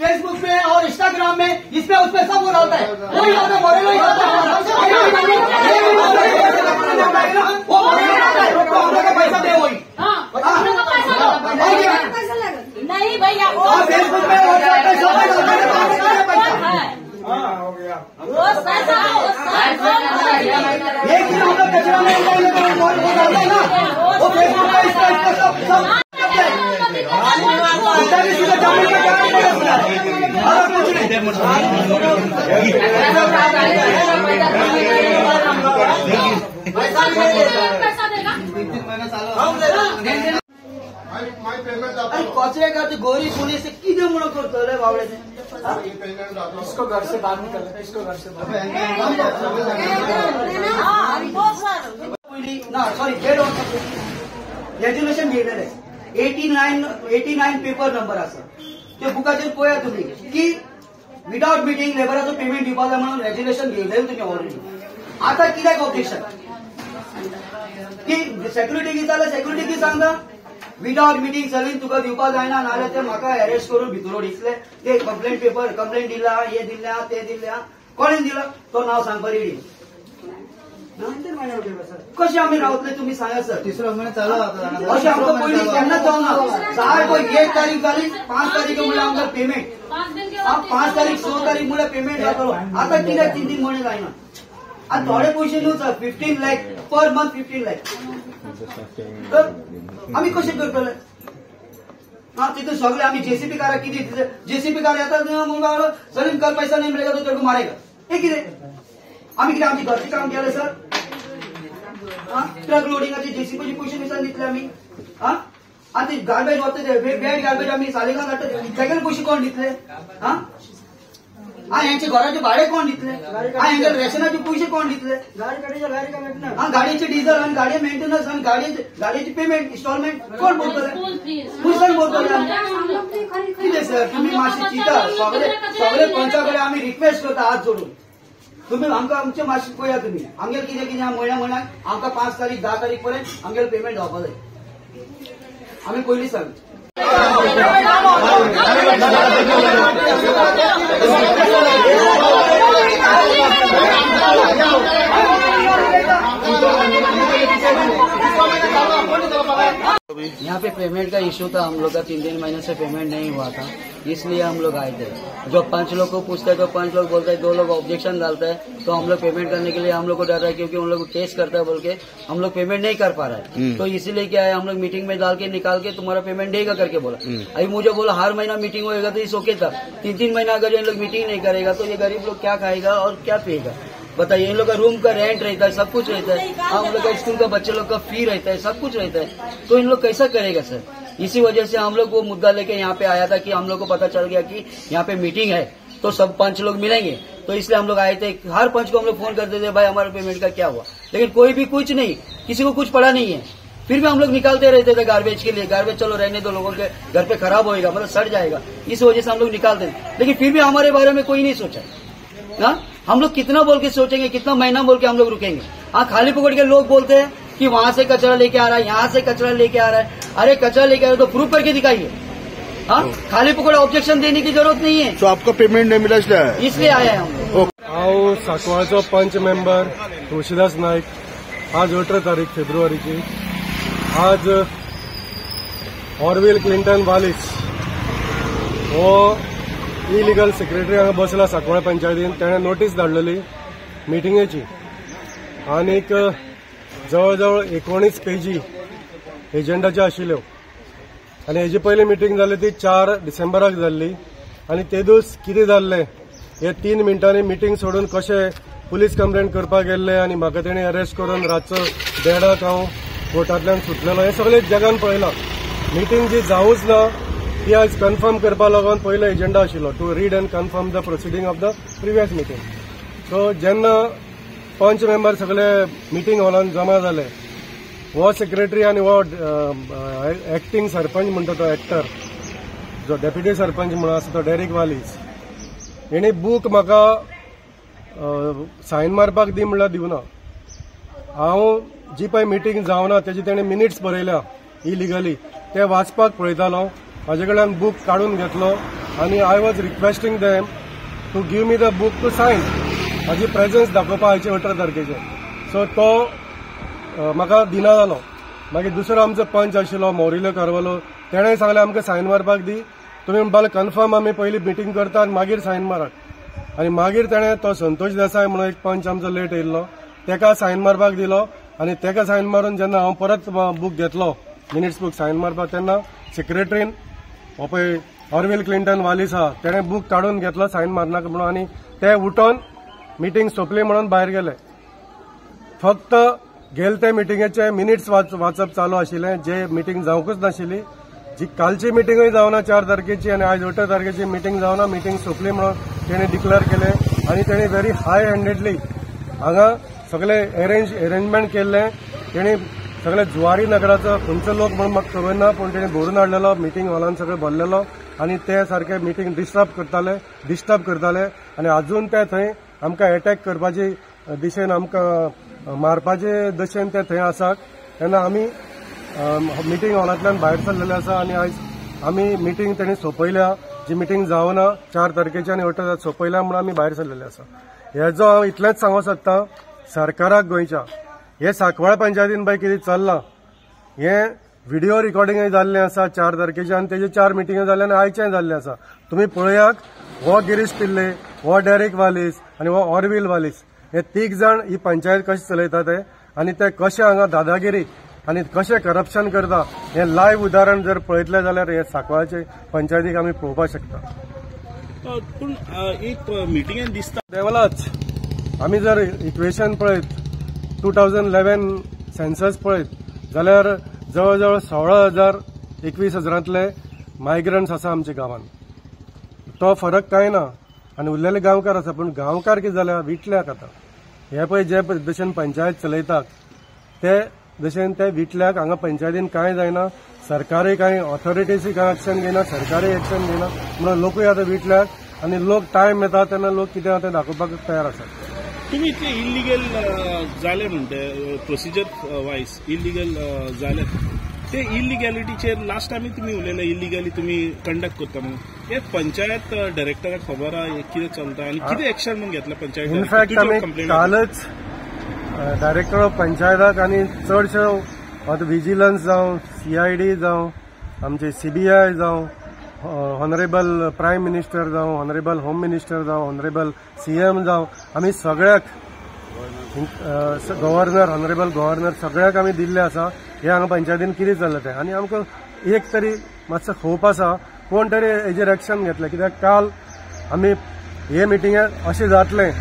Facebook पे और Instagram में इसमें उसमें सब वो डालता है, वही आता है मॉडल, पैसा दे वही नहीं भैया फेसबुक पे हो गया लेकिन हम लोग कचरा में डालते हैं ना, वो फेसबुक पे इसका सब कचरे का तो गोरी सोने से किधर मुड़ा करता है बावड़े से, इसको घर से बाहर निकल, इसको घर से बाहर ना सॉरी रेज्युलेशन घेतलेलं आहे. 89 पेपर नंबर असा ते बुकाचेर पळया तुम्ही की विदाउट मिटिंग लेबराचो पेमेंट दिवपाक जाय म्हणून रेज्युलेशन घेतलें तुम्ही ऑलरेडी. आता कित्याक ऑब्जेक्शन की सेक्युरिटी की जाल्यार सेक्युरिटी की सांगता विदाउट मिटिंग चलीन तुका दिवपाक जायना, नाल्यार ते म्हाका अरेस्ट करून भितर उडयतले, ते कंप्लेंट पेपर कंप्लेंट दिला, हे दिल्या ते दिल्या, कोणे दिला तो नाव सांगपा रेडी. कशें आमी रावतले तुम्ही सांगा सर. तिसरो महिना चालू आता अशें आमकां पयलीं केन्नाच जावना. साय पळय 1 तारीख जाली, 5 तारीख म्हणल्यार आमकां पेमेंट, 5 तारीख 6 तारीख म्हणल्यार पेमेंट जातलो. आता कित्याक 3 महिने जायना. आनी थोडे पयशे न्हू sir, 15 lakh per month, 15 lakh. तर आमी कशें करतले. तिथून सगळे आम्ही जेसीपी कार किती जेसीपी कार येतात मुलगा सलीम कल पैसा नहीं मिलेगा तो तेरे को मारेगा. हे किती आम्ही किती आमची घरचे काम केलं सर. ट्रक लोडिंगाचे जेसीपीचे पैसे निशान दितले आम्ही. आणि ते गार्बेज वरते बॅड गार्बेज आम्ही सालेगाव काढतो त्याचे पैसे कोण दितले. यांचे घराचे भाडे कोण दितले, यांच्या रेशनाचे पैसे कोण दितले, गाडीचे डिझेल आणि गाडी मेंटेनन्स आणि गाडीची पेमेंट इन्स्टॉलमेंट कोण बोलतले, मुसळ बोलतले. किती सर तुम्ही मातशी चिता सगळे पंचाकडे आम्ही रिक्वेस्ट करता हात जोडून तुम्ही आमकां आमचे मातशें पळया तुमी आमगेर कितें कितें म्हयन्याक आमकां 5 तारीख 10 तारीख पर्यंत आमगेर पेमेंट जावपा जाय. आमी पयलीं सांग यहाँ पे पेमेंट का इशू था. हम लोग का 3 महीने से पेमेंट नहीं हुआ था, इसलिए हम लोग आए थे. जो 5 लोग को पूछते हैं तो 5 लोग बोलते हैं, 2 लोग ऑब्जेक्शन डालते हैं, तो हम लोग पेमेंट करने के लिए हम लोग को डर रहा है क्योंकि उन लोग केस करता है बोल के हम लोग पेमेंट नहीं कर पा रहा है. तो इसीलिए क्या है हम लोग मीटिंग में डाल के निकाल के तुम्हारा पेमेंट देगा करके बोला. अभी मुझे बोला हर महीना मीटिंग होएगा तो इस ओके था. 3 महीना अगर ये लोग मीटिंग नहीं करेगा तो ये गरीब लोग क्या खाएगा और क्या पिएगा बताइए. इन लोग का रूम का रेंट रहता है, सब कुछ रहता है, हम लोग का स्कूल का बच्चे लोग का फी रहता है, सब कुछ रहता है. तो इन लोग कैसा करेगा सर. इसी वजह से हम लोग वो मुद्दा लेके यहाँ पे आया था कि हम लोग को पता चल गया कि यहाँ पे मीटिंग है तो सब 5 लोग मिलेंगे, तो इसलिए हम लोग आए थे. हर 5 को हम लोग फोन करते थे भाई हमारे पेमेंट का क्या हुआ, लेकिन कोई भी कुछ नहीं, किसी को कुछ पड़ा नहीं है. फिर भी हम लोग निकालते रहते थे गार्बेज के लिए. गार्बेज चलो रहने दो, लोगों के घर पे खराब होएगा मतलब सड़ जाएगा, इस वजह से हम लोग निकालते थे. लेकिन फिर भी हमारे बारे में कोई नहीं सोचा. हम लोग कितना बोल के सोचेंगे, कितना महीना बोल के हम लोग रुकेंगे. खाली पकड़ के लोग बोलते हैं कि वहां से कचरा लेके आ रहा है, यहाँ से कचरा लेके आ रहा है. अरे कचरा लेके आ रहा है तो प्रूफ करके दिखाइए. खाली पकड़ ऑब्जेक्शन देने की जरूरत नहीं है. तो आपको पेमेंट नहीं मिला इसलिए आया है हम लोग. हांव सांकवाळचो पंच मेंबर तुळशीदास नाईक. आज 18 तारीख फेब्रुवारीची. आज ऑरविल क्लिंटन वालिस हो इलिगल सेक्रेटरी हांगा बसला सांकवाळ पंचायतीन. तेणें नोटीस धाडलेली मिटिंगेची आनीक जवळजवळ 19 पेजी एजेंडाच्यो आशिल्ल्यो. आनी हेजी पयली मिटींग जाल्ली ती 4 डिसेंबराक जाल्ली. आनी ते दीस कितें जाल्लें हे 3 मिनटांनी मिटींग सोडून कशें पुलीस कंप्लेंट करपाक गेल्ले आनी म्हाका तेणी अरेस्ट करून रातचो 1:30 हांव कोर्टांतल्यान सुटलेलो. हे सगळें जगान पळयलां. मिटींग जी जावूच ना ती आज कन्फर्म करपा लागून पयलो एजेंडा आशिल्लो to read and confirm the proceeding of the previous meeting. So जेन्ना पंच मेंबर सगळे मिटींग हॉलान जमा जाले, हो सेक्रेटरी आनी हो एक्टिंग सरपंच म्हणटा तो एक्टर जो डेप्युटी सरपंच म्हणून आसा तो डेरिक वालिस, हेणी बूक म्हाका सायन मारपाक दी म्हणल्यार दिवना. हांव जी पळय मिटींग जावना तेजी तेणें मिनिट्स बरयल्या इलिगली, ते वाचपाक पळयतालो. म्हाजे कडल्यान बूक काडून घेतलो आणि I was requesting them to give me the book to sign, म्हाजी प्रेझन्स दाखोवपा आयचे 18 तारखेचे. सो तो म्हाका दिना जालो. मागीर दुसरो आमचो पंच आशिल्लो मोरिल्यो कारवालो, तेणें सांगलें आमकां सायन मारपाक दी, तुमी म्हणपाक कन्फर्म आमी पयलीं मिटींग करता आनी मागीर सायन मारात. आनी मागीर तेणें तो संतोष देसाय म्हणून एक पंच आमचो लेट येयल्लो, तेका सायन मारपाक दिलो. आनी तेका सायन मारून जेन्ना हांव परत बूक घेतलो मिनिट्स बूक सायन मारपाक, तेन्ना सेक्रेटरीन हो पळय ऑरविल क्लिंटन वालीस आहा, तेणें बूक काडून घेतलो सायन मारनाका म्हणून, आनी ते उठोन मिटींग सोंपली म्हणून भायर गेले. फक्त गेले ते मिटींगेचे मिनिट्स वाचप चालू आशिल्लें, जे मिटींग जावंकूच नाशिल्ली. जी कालची मिटींगूय जावना 4 तारखेची आनी आयज 18 तारखेची मिटींग जावना, मिटींग सोंपली म्हणून तेणें डिक्लेअर केले. आनी तेणें व्हेरी हाय हँडेडली हांगा सगळे अरेंजमेंट केल्ले. तेणी सगळे जुवारी नगराचो खंयचो लोक म्हणून म्हाका खबर ना, पूण तेणी भरून हाडलेलो मिटींग हॉलान सगळे भरलेलो आनी ते सारखे मिटींग डिस्टर्ब करताले आनी अजून ते थंय आमकां अटॅक करपाचे दिशेन, आमकां मारपाचे दिशेन ते थंय आसात. तेन्ना आमी मिटींग हॉलांतल्यान भायर सरलेले आसा आनी आयज आमी मिटींग तेणी सोंपयल्या. जी मिटींग जावना 4 तारखेची आनी 18 सोंपयल्या म्हणून आमी भायर सरलेले आसा. हेजो हांव इतलेंच सांगूंक सोदतां सरकाराक गोंयच्या, हे सांकवाळ पंचायतीन पळय कितें चल्लां, हे व्हिडिओ रिकॉर्डिंगय जाल्लें आसा 4 तारखेचे आनी तेजे 4 मिटींग जाल्ले आनी आयचें जाल्लें आसा. तुमी पळयात, हो गिरीश पिल्ले, हो डेरेक वालीस आनी हो ऑरविल वालीस, हे 3 जाण ही पंचायत कशी चलयता ते, आनी ते कशे हांगा दादागिरी आनी कशें करप्शन करता, हे लायव्ह उदाहरण जर पळयतले जाल्यार हे सांकवाळचे पंचायतीक आमी पळोवपाक शकता. पूण एक मिटींगेन दिसता देवलाच आमी जर इक्वेशन पळयत 2011 सेन्सस पळयत जाल्यार जवळ जवळ 16,000-21,000 मायग्रंट्स आसा आमच्या गांवांत. तो फरक कांय ना आनी उरलेले गांवकार आसा, पूण गांवकार कितें जाल्या विटल्याक आतां. हे पळय जे भशेन पंचायत चलयतात ते भशेन ते विटल्याक हांगा पंचायतीन कांय जायना. सरकारूय कांय ऑथॉरिटीजूय कांय एक्शन घेयना, सरकारूय एक्शन घेयना म्हणून लोकूय आतां विटल्याक आनी लोक टायम येता तेन्ना लोक कितें आहा तें दाखोवपाक तयार आसात. तुम्ही इतले इलिगल जाले म्हणते प्रोसिजर वायज इलिगल जाले, ते इलिगॅलिटीचेर लास्ट टायम तुम्ही उलयले इलिगली तुम्ही कंडक्ट करता म्हणून. हे पंचायत डायरेक्टराक खबर आहा कितें चलता आनी कितें एक्शन म्हणून घेतला पंचायत? इनफॅक्ट आमी कालच डायरेक्टर ऑफ पंचायताक आनी चडश्यो आतां विजिलन्स जावं, CID जावं, आमचे CBI जावं, ऑनरेबल प्रायम मिनिस्टर जावं, ऑनरेबल होम मिनिस्टर जावं, ऑनरेबल CM जावं, आमी सगळ्याक गव्हर्नर, ऑनरेबल गव्हर्नर सगळ्याक आमी दिल्ले आसा हे हांगा पंचायतीन कितें चल्लां तें. आनी आमकां एक तरी मातसो होप आसा कोण तरी हेजेर एक्शन घेतलें, कित्याक काल आमी हे मिटिंगेक अशें जातलें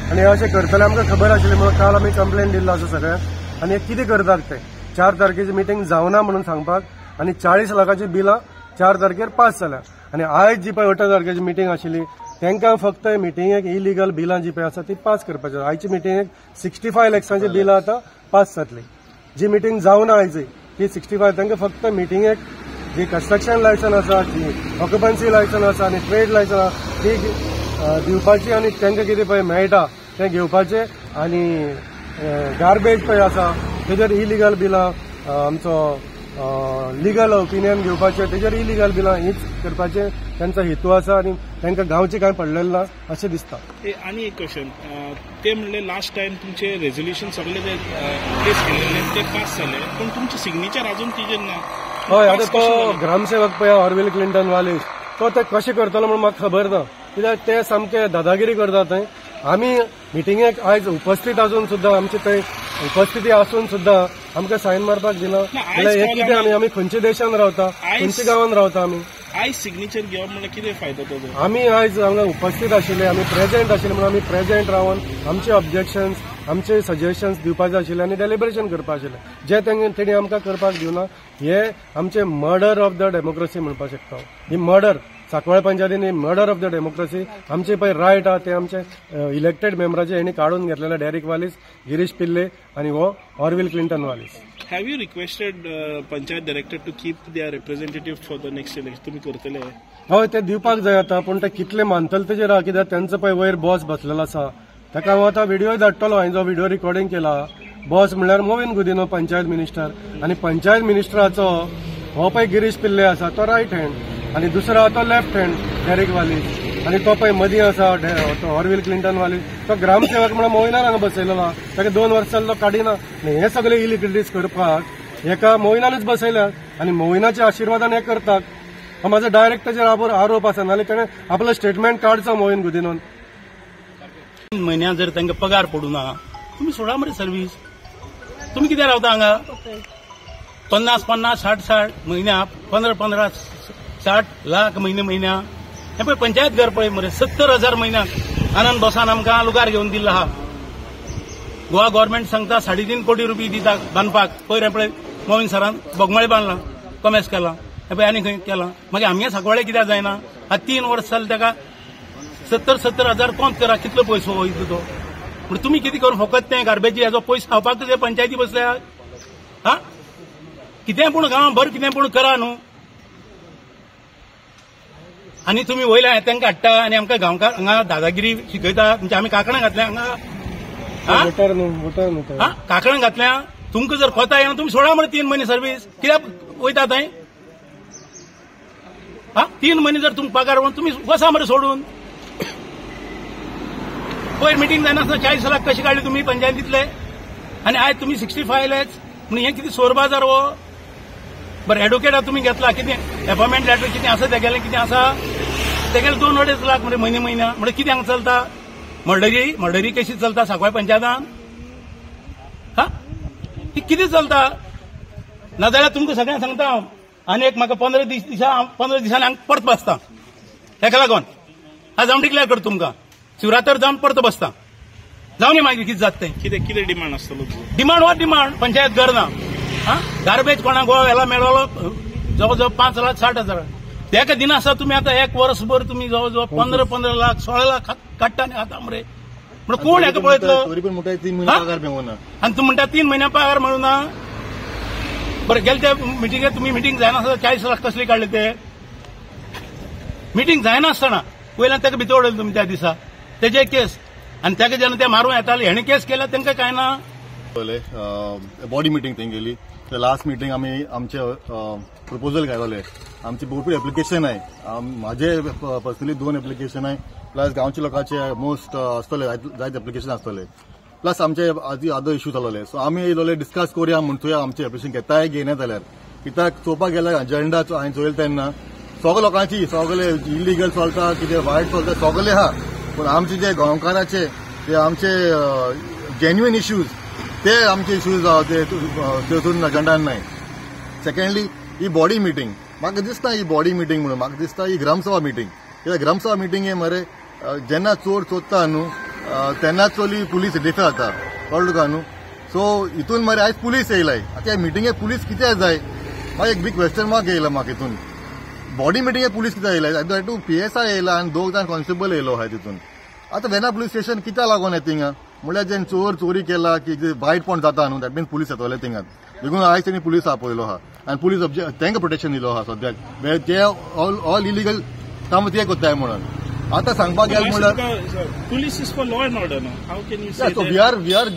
आनी अशें करतलें आमकां खबर आशिल्लें म्हणून काल आमी कंप्लेन दिल्लो आसा सगळ्यांक. आनी हे कितें करतात ते 4 तारखेची मिटींग जावना म्हणून सांगपाक, आनी 40 लाखाची बिलां 4 तारखेर पास जाल्या. आनी आयज जी पळय 18 तारखेची मिटींग आशिल्ली तांकां फक्त मिटींगेक इलिगल बिलां जी पळय आसा ती पास करपाची. आयची मिटींगेक 65 लॅक्सांची बिलां आतां पास जातली. जी मिटींग जावना आयज ती 65, तांकां फक्त मिटींगेक जी कन्स्ट्रक्शन लायसन आसा, जी ऑक्युपन्सी लायसन आसा आनी ट्रेड लायसन आसा ती दिवपाची आनी तांकां कितें पळय मेळटा तें घेवपाचें. आनी गार्बेज पळय आसा तेजेर इलिगल बिलां, आमचो लिगल ओपिनियन घेवपाचें तेजेर इलिगल बिलां हीच करपाचें तांचो हेतू आसा आनी तांकां गांवचें कांय पडलेलें ना अशें दिसता. आनी एक क्वेश्चन, ते म्हणले लास्ट टायम तुमचे रेझोल्युशन सगळे जे प्लेस केलेले ते पास जाले, पूण तुमचे सिग्नेचर अजून तिजेर ना. हय, आतां तो ग्रामसेवक पळय ऑरविल क्लिंटन वालीस तो ते कशें करतलो म्हणून म्हाका खबर ना, कित्याक ते सामके दादागिरी करतात थंय. आमी मिटींगेक आयज उपस्थित आसून सुद्दां आमचे थंय उपस्थिती आसून सुद्दां आमकां सायन मारपाक दिना जाल्यार हे कितें? आमी खंयच्या देशान रावता, खंयच्या गांवान रावता आमी? आयज सिग्नेचर घेवप म्हणल्यार कितें फायदो ताजो? आमी आयज हांगा उपस्थित आशिल्ले, आमी प्रेझेंट आशिल्ले म्हणून आमी प्रेझेंट रावन आमचे ऑब्जेक्शन्स, आमचे सजेशन्स दिवपाचे आशिल्ले आनी डेलिब्रेशन करपाक आशिल्लें, जे तेणी आमकां करपाक दिवना. हे आमचे मर्डर ऑफ द डेमोक्रेसी म्हणपाक शकता. ही मर्डर सांकवाळ पंचायतीन मर्डर ऑफ द डेमोक्रेसी. आमचे पळय रायट आहा ते आमचे इलेक्टेड मेंबराचे हेणी काडून घेतलेले, डेरेक वालीस, गिरीश पिल्ले आनी हो Orville Clinton Wallis. Have you requested panchayat director to keep their representative for the next election? तुम्ही करतले? हय, ते दिवपाक जाय आतां, पूण ते कितले मानतले तेजेर आहा, कित्याक तांचो पळय वयर बॉस बसलेलो आसा. ताका हांव आतां व्हिडिओ धाडटलो, हांवें जो व्हिडिओ रिकॉर्डिंग केला. बॉस म्हणल्यार मोविन गुदिनो पंचायत मिनिस्टर, आनी पंचायत मिनिस्टराचो हो पळय गिरीश पिल्ले आसा तो रायट हँड. आणि दुसरो आहा तो लेफ्ट हँड डेरेक वाली आणि तो पळय मदीं आसा ऑरविल क्लिंटन वाली तो ग्रामसेवक म्हणून मोविनार हांगा बसयलेलो आहा ताका 2 वर्सां तो काडिना आनी हे सगळे इलिगलिटीज करपाक एका मोविनानूच बसयल्यात आनी मोविनाच्या आशिर्वादान हे करतात हो माझा डायरेक्ट ताचेर आरोप आसा नाल्यार ताणें आपलो स्टेटमेंट काडचो मोहीन गुदिनून 3 महिन्यात जर तांकां पगार पडूं ना तुम्ही सोडा मरे सर्व्हिस तुम्ही कित्याक रावता हांगा 50-50 60-60 म्हयन्याक 15-15-60 लाख म्हयन्या हे पळय पंचायत घर पळय मरे 70,000 म्हयन्याक आनंद बोसान आमकां लुगार घेवन दिल्लो आहा गोवा गव्हर्नमेंट सांगता 3.5 कोटी रुपये दिता बांदपाक पयर पळय मोहीन सरान बोगमाळी बांदला कमेस केला हे पळय आनी खंय केला मागीर आमगे सांकवाळे कित्याक जायना 3 वर्स जाली ताका 70,000 तोच करा कितलो पयसो वयता तो पण तुम्ही किती करून फकत ते गार्बेजी हेजो पयसो खावपाक तुजे पंचायती बसल्या हा कितें पूण गांवां बरें कितें पूण करा न्हू आनी तुमी वयल्या तांकां हाडटा आनी आमकां गांवकार हांगा दादागिरी शिकयता म्हणजे आमी कांकणां घातल्या हांगा कांकणां घातल्या तुमकां जर कोता येना तुमी सोडा मरे 3 महिने सर्व्हिस कित्याक वयता थंय हा 3 महिने जर तुमकां पगार म्हणून तुमी वसा मरे सोडून पयर मिटींग जायनासतना 40 लाख कशी काडली तुम्ही पंचायतींतले आनी आयज तुमी 65 लॅक्स म्हणजे हे कितें सोर बाजार हो बरं एडवोकेटा तुम्ही घेतला कितें अपॉइंटमेंट लेटर कितें आसा तेगेलें कितें आसा तेगेले 2-2.5 लाख म्हणजे म्हयन्या म्हणजे कितें हांगा चलता मर्डरी केसी चलता सांकवाळ पंचायतान हा ही कितें चलता नाजाल्यार तुमकां सगळ्यांक सांगता हांव आनी एक म्हाका 15 दिसांनी हांगा परत बसता हेका लागून आज हांव डिक्लेअर करता तुमकां शिवरात्र जावन परत बसता जावन मागीर कितें जाता तें कितें डिमांड आसतलो डिमांड हो डिमांड पंचायत घर ना हा गार्बेज कोणाक गोवा व्हेला मेळलो जवळ जवळ 5,60,000 तेका दिना आसा तुमी आतां 1 वर्सभर तुमी जवळ जवळ 15 लाख 16 लाख काडटा आनी खाता मरे म्हणजे कोण हेका पळयतलो तरी पण मोठा 3 महिने पगार मेळूना आनी तूं म्हणटा 3 महिन्या पगार मेळूना बरं गेले त्या मिटिंगेक तुमी मिटींग जायनासतना 40 लाख कसले काडले ते मिटींग जायनासतना पयल्यान ताका भितर उडयलें तुमी त्या दिसा तेजे केस आनी ताका जेन्ना ते मारूं येताले हेणे केस केल्या तांकां काय ना बॉडी मिटींग थंय गेली लास्ट मिटींग आमी आमचे प्रपोजल घातले आमची भरपूर एप्लिकेशन आहे माझे पर्सनली 2 एप्लिकेशन आहे प्लस गांवच्या लोकांचे मोस्ट आसतले जायते एप्लिकेशन आसतले प्लस आमचे अदर इश्यू जालोले सो आमी येयलोले डिस्कस करूया म्हणटुया आमचे एप्लिकेशन घेताय घेयना जाल्यार कित्याक चोवपाक गेल्यार अजेंडा हांवें चोयले तेन्ना सगळे लोकांची सगळे इलिगल चलता कितें वायट चलता सगळे आहा पण आमचे जे गोंयकाराचे जे आमचे जेन्युइन इश्यूज ते आमचे इश्यूज तेतून अजेंडान नाही सेकंडली ही बॉडी मिटींग म्हाका दिसता ही बॉडी मिटींग म्हणून म्हाका दिसता ही ग्रामसभा मिटींग कित्याक ग्रामसभा मिटींग हे मरे जेन्ना चोर चोरता न्हू तेन्ना चोली पुलीस डिफे जाता कळ्ळो तुका न्हू सो हितून मरे आयज पुलीस येयलाय आतां ह्या मिटींगेक पुलीस कित्याक जाय म्हाका एक बिग क्वेश्चन मार्क येयला म्हाका हितून बॉडी मिटींगेक पुलीस कित्याक येयलाय टू PSI येयला आनी 2 जाण कॉन्स्टेबल येयलो आहाय तितून आतां वेना पुलीस स्टेशन कित्याक लागून येता थिंगा म्हळ्यार जेन्ना चोर चोरी केला की वायटपण जाता न्हू दॅट मीन पुलीस येतले थिंगां देखून आयज तेणी पुलीस आपयलो आहा आनी पुलीस तांकां प्रोटेक्शन दिलो आहा सद्याक ते ऑल इलिगल काम ते कोत्ताय म्हणून आतां सांगपाक गेले म्हळ्यार police is for law and order no how can you say we are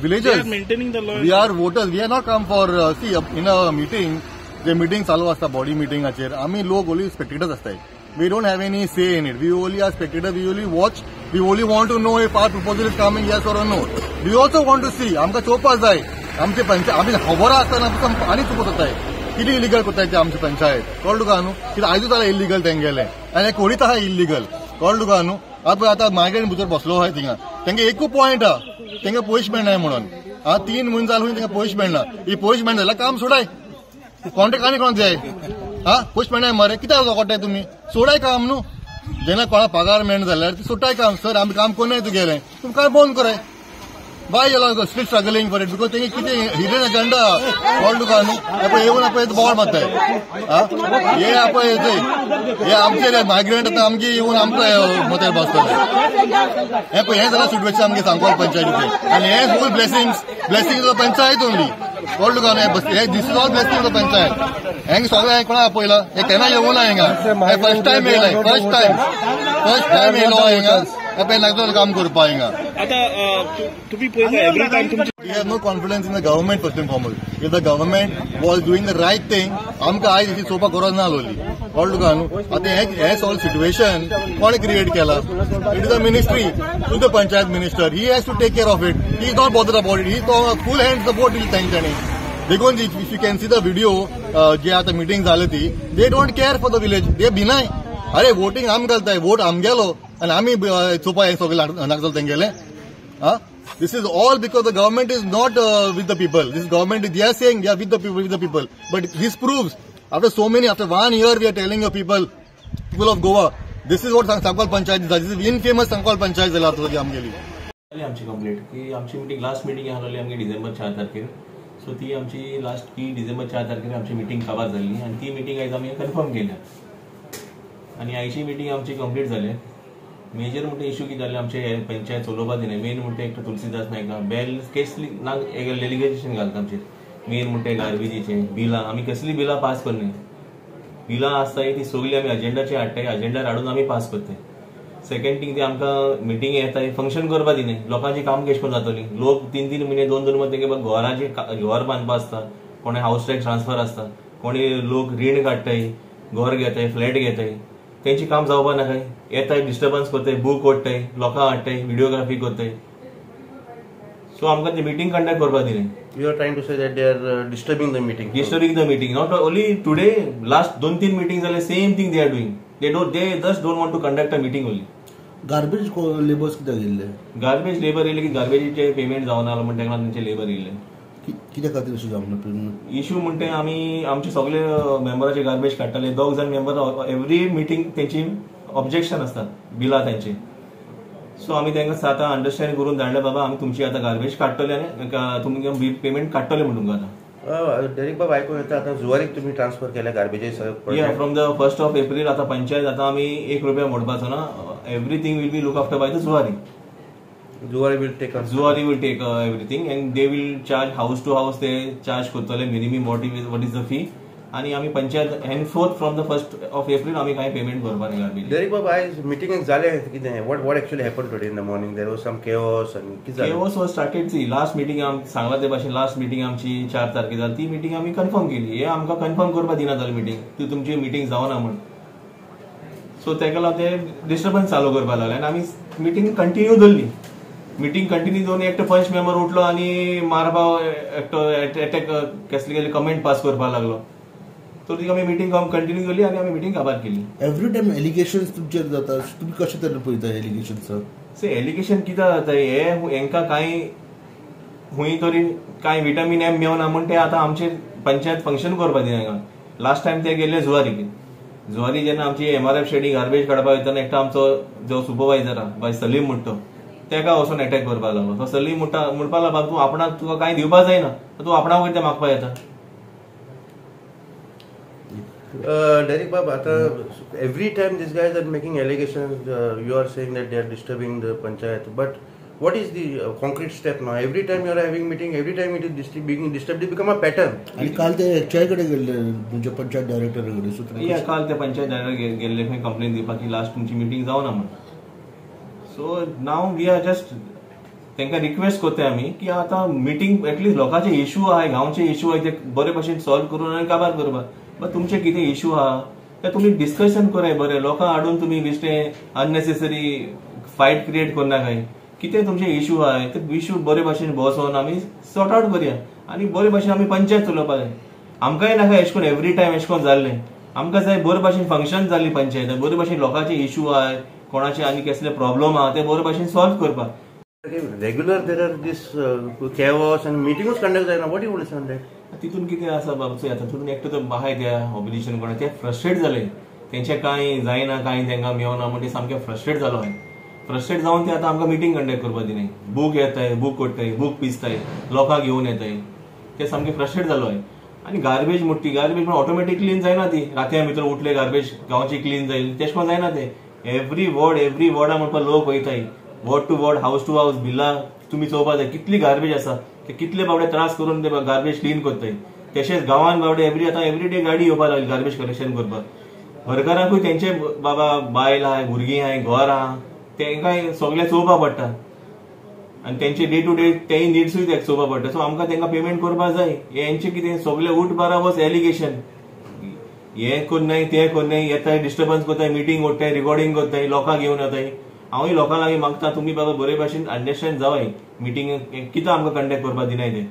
villagers maintaining the law we are voters we are not come for see in a meeting जे meeting चालू आसता बॉडी मिटींगाचेर आमी लोक only spectators आसताय we don't have any say in it we only are spectator we only watch we only want to know if our proposal is coming yes or no we also want to see आमकां चोवपाक जाय आमचे पंचायत आमी खबर आसतना आनी चुकत जाताय कितें इलिगल कोत्ताय ते आमचे पंचायत कळ्ळो तुका न्हू कित्याक आयजूच जाल्यार इलिगल तेंगेलें आनी कोडीत आहा इलिगल कळ्ळो तुका न्हू आतां मायग्रेंट भितर बसलो आहाय थिंगा तेंगे एकूच पॉयंट आहा तेंगे पयशे मेळनाय म्हणून 3 म्हयने जाले तेंगे पयशे मेळना ही पयशे मेळना जाल्यार काम सोडाय कॉन्ट्रॅक्ट आनी कोणाक जाय पयशे मेळनाय मरे कित्याक कोट्टाय तुमी सोडाय काम न्हू जेन्ना कोणाक पगार मेळना जाल्यार सोडटाय काम सर आमी काम कोन्नाय तुगेलें तुमकां बंद कराय बाय येलो still struggling for it because तेंगे कितें हिडन एजेंडा कळ्ळो तुका न्हू हे येवन आपय बोवाळ मारताय हे आपय हे आमचे मायग्रेंट आतां आमगे येवन आमकां मतार बसतले हे पळय हे जाल्यार सिट्युएशन आमगे सांगपाक पंचायतीचे आनी हे फूल ब्लेसिंग पंचायत ओनली कळ्ळो तुका न्हू हे this is all blessing panchayat हेंगे सगळें कोणा आपयला हे केन्ना येवना हिंगा हे फर्स्ट टायम येयलाय फर्स्ट टायम येयलो हिंगा पळय लागता काम करपा हिंगा. आता तुम्ही पळयता एवरी टायम तुमचे We have no confidence in the government first and foremost. If the government was doing the right thing, आमकां आयज अशी चोवपाक गरज ना आसलोली. कळ्ळें तुका न्हू? आतां हे सगळें सिच्युएशन कोणे क्रिएट केला? It is the ministry to the panchayat minister. He has to take care of it. He is not bother about it. ही फूल हँड सपोर्ट दिली तांच्यानी. देखून if you can see the video जे आतां meeting जाली ती, they don't care for the village. दे भिनाय. अरे वोटींग आम घालताय, वोट आमगेलो आनी आमी चोवपा हे सगळे नागजाल तेंगेले. This is all because the government is not with the people. This government, they are saying they are with the people. But this proves, after 1 year we are telling your people of Goa, this is what Sankalp Panchayat is. This is infamous Sankalp Panchayat zala होती आमगेली. आमची complete की आमची meeting last meeting आसली आमगे डिसेंबर 4 तारखेर. So ती आमची लास्ट की डिसेंबर 4 तारखेर आमची मिटींग काबार जाल्ली आनी ती मिटींग आयज आमी कन्फर्म केल्या. आनी आयची मिटींग आमची कंप्लीट जाली. मेजर म्हणटा इश्यू कितें जालें आमचे पंचायत चलोवपा दिले. मेन म्हणटा एक तुलसीदास नायका बेल केसली डेलिगेशन घालता आमचेर. मेन म्हणटा गार्बेजीचे बिलां आमी कसली बिलां पास करनाय. बिलां आसताय ती सगळी आमी अजेंडाचेर हाडटाय. अजेंडार हाडून आमी पास करताय. सेकंड थिंग ते आमकां मिटींग येताय फंक्शन करपा दिनाय. लोकांची काम कशें करून जातली. लोक 3-3 म्हयने 2-2 म्हयने तेंगे घराचे घर बांदपा आसता. कोणे हाऊस टॅक्स ट्रान्सफर आसता. कोणी लोक रीण काडटाय, घर घेताय, फ्लॅट घेताय. त्यांची काम जावपा नाकाय. येताय डिस्टर्बन्स करताय, बूक ओडटाय, लोकां हाडटाय, व्हिडिओग्राफी करताय. सो आमकां ते मिटींग कंडक्ट करपा दिले. You are trying to say that they are disturbing the meeting. Disturbing the meeting. Not only today, last 2-3 meetings are the same thing they are doing. They just don't want to conduct a meeting only. Garbage laborers कित्याक येयले? Garbage labor येयले की गार्बेजीचे payment जावना म्हणटा तेन्ना तेंचे labour येयले. कित्या खातीर अशें जावना? इश्यू म्हणटे आमी आमचे सगळे मेंबराचे गार्बेज काडटाले. 2 जाण मेंबर एवरी मिटींग तेंची ऑब्जेक्शन आसता बिलां तेंचे. सो आमी तांकां आतां अंडरस्टँड करून धाडले बाबा आमी तुमची आतां गार्बेज काडटले आनी तुमकां पेमेंट काडटले म्हणून तुमकां आतां. डायरेक्ट बाबा आयकून येता आतां जुवारीक तुमी ट्रान्सफर केल्या garbages. From the 1st of April आतां पंचायत आतां आमी 1 रुपया मोडपाचो ना. Everything will be look after by the Zuari. Zuari will take everything and they will charge house to house. They charge करतले minimum what is the fee. आणि आम्ही panchayat henceforth from the 1st of April आम्ही काही payment करपा नाही garbage. Derek Baba, आज meeting झाले किती? What actually happened today in the morning? There was some chaos and किती झालं? Chaos was started. See last meeting आम सांगला ते भाशेन लास्ट मीटिंग आमची 4 तारखेर जाली. ती मीटिंग आम्ही कन्फर्म केली. हे आमकां कन्फर्म करपा दिना जाली मीटिंग. ती तुमची मीटिंग जावना म्हण. सो तेका लागून ते डिस्टर्बन्स चालू करपा लागले आनी आमी मीटिंग कंटिन्यू दवरली. मीटिंग कंटिन्यू दोन एकटो पंच मेंबर उठलो आणि मारपा एकटो अटॅक कसले गेले कमेंट पास करपा लागलो. तर ती आमी मीटिंग कंटिन्यू केली आणि आमी मीटिंग काबार केली. एवरी टाइम एलिगेशन्स तुमचेर जाता. तुम्ही कशे तरेन पळयता एलिगेशन्स? से एलिगेशन कितें जाता हे हेंकां कांय हुंय तरी कांय विटामीन एम मेवना म्हण ते आतां आमचे पंचायत फंक्शन करपा दिना. लास्ट टायम ते गेले जुवारी जेन्ना आमची MRF शेडी गार्बेज काडपा वयताना एकटो आमचो जो सुपरवायझर आहा बाय सलीम म्हणटो तेका वचून अटॅक करपा लागलो. तो सलीम म्हणपा लागलो तूं आपणाक तुका कांय दिवपा जायना तूं आपणाक वयता मागपा येता. Derek Baba, every time these guys are making allegations, you are saying that they are disturbing the panchayat. But what is the concrete step now? Every time you are having meeting, every time it is being disturbed, it become a pattern. आणि काल ते कडे गेले तुमच्या panchayat director कडे. काल ते panchayat director गेल्ले खंय कंप्लेन दिवपाक की लास्ट तुमची मिटींग जावना म्हण. So now we are just तांकां रिक्वेस्ट करता आमी की आतां मिटींग एटलीस्ट लोकांचे इश्यू आहाय गांवचे इश्यू आहाय ते बरे भशेन सॉल्व करून आनी काबार करपा. बट तुमचे कितें इश्यू आहा ते तुमी डिस्कशन कराय बरें. लोकां हाडून तुमी बेश्टें अननेसेसरी फायट क्रिएट करनाकाय. कितें तुमचे इश्यू आहाय ते इश्यू बरे भशेन बसोन आमी सॉर्ट आउट करया आनी बरे भशेन आमी पंचायत चलोवपा जाय. आमकांय नाका एशें करून एवरी टायम एशें करून जाल्लें. आमकां जाय बरे भशेन फंक्शन जाल्ली पंचायत. बरे भशेन लोकांचे इश्यू आहाय कोणाचे आनी कसले प्रॉब्लेम आहा ते बरे भशेन सॉल्व करपा. Regular there are this chaos and meetings conduct जायना. What do you understand that? तितून कितें आसा बाबा आता तितून एकटो तो बाहाय त्या ऑब्लिगेशन कोणा ते फ्रस्ट्रेट जाले. तेंचे कांय जायना कांय तेंकां मेवना म्हण ते सामके फ्रस्ट्रेट जालो हांवें. फ्रस्ट्रेट जावन ते आतां आमकां मिटींग कंडक्ट करपा दिनाय. बूक येताय बूक कोडटाय बूक पिसताय लोकांक घेवन येताय. ते सामके फ्रस्ट्रेट जालो हांवें. आनी गार्बेज म्हणटी गार्बेज ऑटोमॅटीक क्लीन जायना ती. रातया भितर उठले गार्बेज गांवची क्लीन जाईल तेश कोन जायना ते. एवरी वॉर्डा म्हणपा लोक वयताय. Ward to ward house to house बिल्ला तुम्ही चोवपा जाय कितली गार्बेज आसा. ते कितले बावडे त्रास करून ते गार्बेज क्लीन करताय. तशेंच गांवांत बावडे एवरी डे गाडी येवपा लागली गार्बेज कलेक्शन करपाक. घरकारांकूय तेंचे बाबा बायल आहाय भुरगीं आहाय घर आहा तांकां सगळें चोवपा पडटा आनी तेंचे डे टू डे तेय निड्सूय चोवपा पडटा. सो आमकां तांकां पेमेंट करपा जाय. हेंचे कितें सगळें उठ बारा बस एलिगेशन, हे करनाय ते करनाय, येताय डिस्टर्बन्स करताय, मिटींग ओडटाय, रिकॉर्डिंग करताय, लोकांक घेवन येताय. हांवूय लोकां लागीं मागता तुम्ही बाबा बरे भाशेन अंडरस्टँड जावाय मिटींग कितें आमकां कंडक्ट करपा दिनाय ते.